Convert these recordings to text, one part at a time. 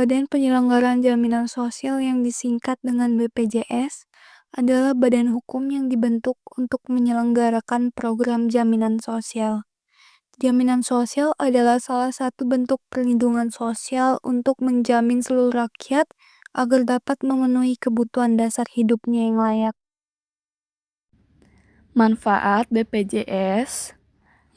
Badan Penyelenggaraan Jaminan Sosial yang disingkat dengan BPJS adalah badan hukum yang dibentuk untuk menyelenggarakan program jaminan sosial. Jaminan sosial adalah salah satu bentuk perlindungan sosial untuk menjamin seluruh rakyat agar dapat memenuhi kebutuhan dasar hidupnya yang layak. Manfaat BPJS.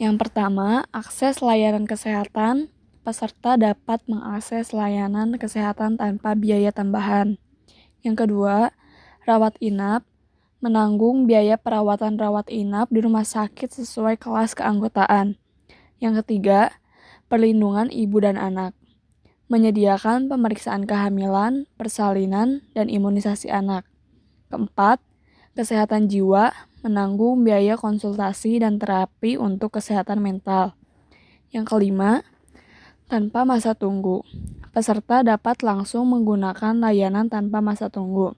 Yang pertama, akses layanan kesehatan. Peserta dapat mengakses layanan kesehatan tanpa biaya tambahan. Yang kedua, rawat inap. Menanggung biaya perawatan rawat inap di rumah sakit sesuai kelas keanggotaan. Yang ketiga, perlindungan ibu dan anak. Menyediakan pemeriksaan kehamilan, persalinan, dan imunisasi anak. Keempat, kesehatan jiwa, menanggung biaya konsultasi dan terapi untuk kesehatan mental. Yang kelima, tanpa masa tunggu. Peserta dapat langsung menggunakan layanan tanpa masa tunggu.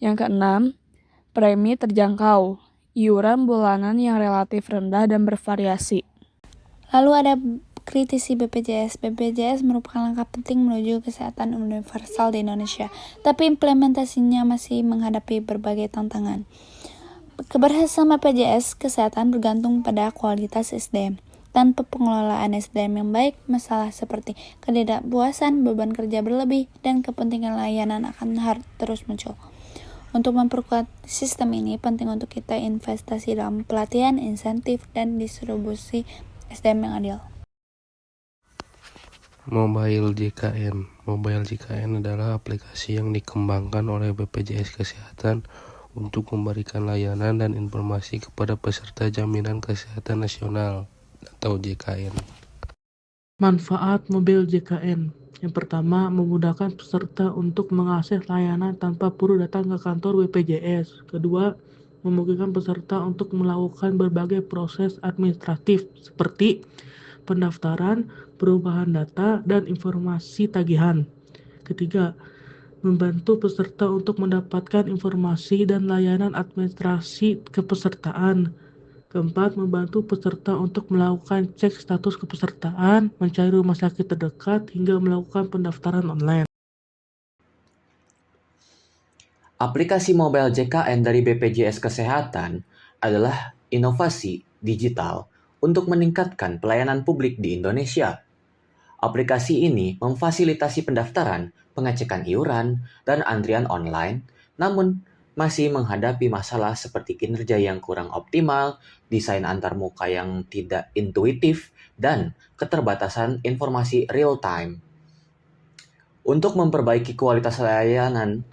Yang keenam, premi terjangkau, iuran bulanan yang relatif rendah dan bervariasi. Lalu ada kritisi BPJS. BPJS merupakan langkah penting menuju kesehatan universal di Indonesia, tapi implementasinya masih menghadapi berbagai tantangan. Keberhasilan BPJS kesehatan bergantung pada kualitas SDM. Tanpa pengelolaan SDM yang baik, masalah seperti ketidakpuasan, beban kerja berlebih, dan kepentingan layanan akan terus muncul. Untuk memperkuat sistem ini, penting untuk kita investasi dalam pelatihan, insentif, dan distribusi SDM yang adil. Mobile JKN adalah aplikasi yang dikembangkan oleh BPJS Kesehatan untuk memberikan layanan dan informasi kepada peserta Jaminan Kesehatan Nasional atau JKN. Manfaat mobil JKN. Yang pertama, memudahkan peserta untuk mengakses layanan tanpa perlu datang ke kantor BPJS. Kedua, memungkinkan peserta untuk melakukan berbagai proses administratif seperti pendaftaran, perubahan data, dan informasi tagihan. Ketiga, membantu peserta untuk mendapatkan informasi dan layanan administrasi kepesertaan. Keempat, membantu peserta untuk melakukan cek status kepesertaan, mencari rumah sakit terdekat, hingga melakukan pendaftaran online. Aplikasi mobile JKN dari BPJS Kesehatan adalah inovasi digital untuk meningkatkan pelayanan publik di Indonesia. Aplikasi ini memfasilitasi pendaftaran, pengecekan iuran, dan antrian online, namun masih menghadapi masalah seperti kinerja yang kurang optimal, desain antarmuka yang tidak intuitif, dan keterbatasan informasi real-time. Untuk memperbaiki kualitas layanan,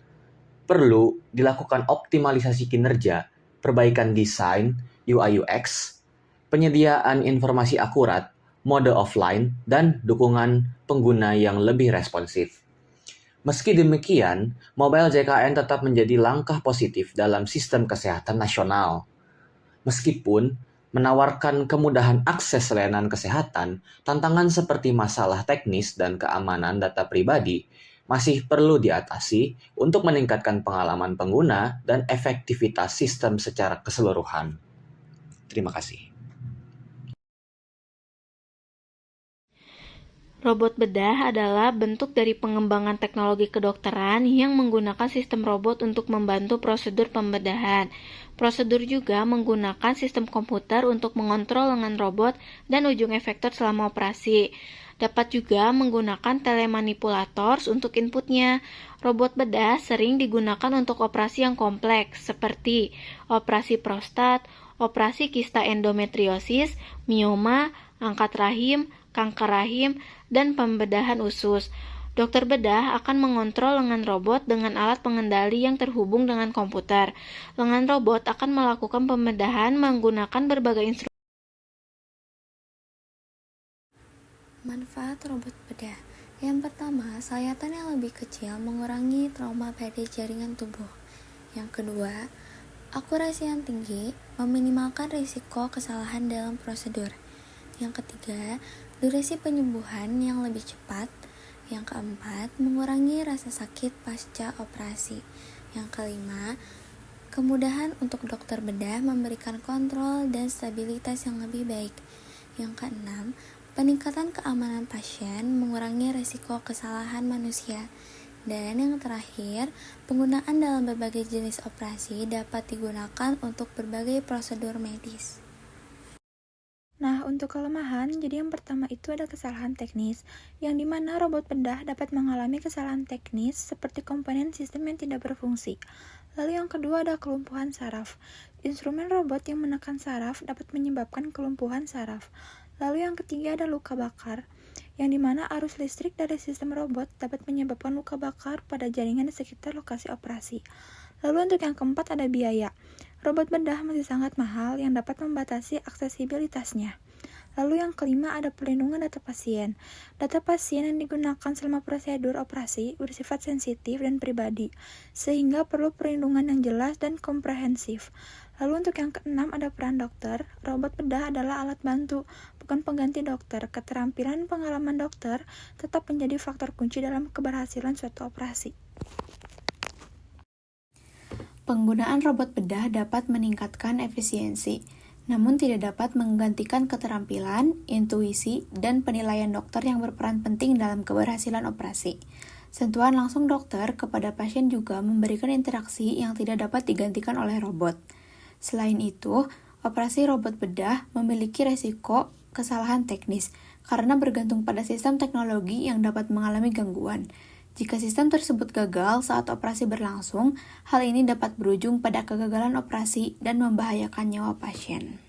perlu dilakukan optimalisasi kinerja, perbaikan desain, UI UX, penyediaan informasi akurat, mode offline, dan dukungan pengguna yang lebih responsif. Meski demikian, mobile JKN tetap menjadi langkah positif dalam sistem kesehatan nasional. Meskipun menawarkan kemudahan akses layanan kesehatan, tantangan seperti masalah teknis dan keamanan data pribadi masih perlu diatasi untuk meningkatkan pengalaman pengguna dan efektivitas sistem secara keseluruhan. Terima kasih. Robot bedah adalah bentuk dari pengembangan teknologi kedokteran yang menggunakan sistem robot untuk membantu prosedur pembedahan. Prosedur juga menggunakan sistem komputer untuk mengontrol lengan robot dan ujung efektor selama operasi. Dapat juga menggunakan telemanipulators untuk inputnya. Robot bedah sering digunakan untuk operasi yang kompleks seperti operasi prostat, operasi kista endometriosis, mioma, angkat rahim, kanker rahim, dan pembedahan usus. Dokter bedah akan mengontrol lengan robot dengan alat pengendali yang terhubung dengan komputer. Lengan robot akan melakukan pembedahan menggunakan berbagai instrumen. Manfaat robot bedah. Yang pertama, sayatan yang lebih kecil mengurangi trauma pada jaringan tubuh. Yang kedua, akurasi yang tinggi meminimalkan risiko kesalahan dalam prosedur. Yang ketiga, durasi penyembuhan yang lebih cepat. Yang keempat, mengurangi rasa sakit pasca operasi. Yang kelima, kemudahan untuk dokter bedah memberikan kontrol dan stabilitas yang lebih baik. Yang keenam, Peningkatan keamanan pasien mengurangi risiko kesalahan manusia. Dan yang terakhir, penggunaan dalam berbagai jenis operasi dapat digunakan untuk berbagai prosedur medis. Nah, untuk kelemahan, jadi yang pertama itu ada kesalahan teknis, yang dimana robot bedah dapat mengalami kesalahan teknis seperti komponen sistem yang tidak berfungsi. Lalu yang kedua ada kelumpuhan saraf. Instrumen robot yang menekan saraf dapat menyebabkan kelumpuhan saraf. Lalu yang ketiga ada luka bakar, yang dimana arus listrik dari sistem robot dapat menyebabkan luka bakar pada jaringan di sekitar lokasi operasi. Lalu untuk yang keempat ada biaya. Robot bedah masih sangat mahal yang dapat membatasi aksesibilitasnya. Lalu yang kelima ada perlindungan data pasien. Data pasien yang digunakan selama prosedur operasi bersifat sensitif dan pribadi, sehingga perlu perlindungan yang jelas dan komprehensif. Lalu untuk yang keenam ada peran dokter. Robot bedah adalah alat bantu, bukan pengganti dokter. Keterampilan pengalaman dokter tetap menjadi faktor kunci dalam keberhasilan suatu operasi. Penggunaan robot bedah dapat meningkatkan efisiensi, namun tidak dapat menggantikan keterampilan, intuisi, dan penilaian dokter yang berperan penting dalam keberhasilan operasi. Sentuhan langsung dokter kepada pasien juga memberikan interaksi yang tidak dapat digantikan oleh robot. Selain itu, operasi robot bedah memiliki resiko kesalahan teknis karena bergantung pada sistem teknologi yang dapat mengalami gangguan. Jika sistem tersebut gagal saat operasi berlangsung, hal ini dapat berujung pada kegagalan operasi dan membahayakan nyawa pasien.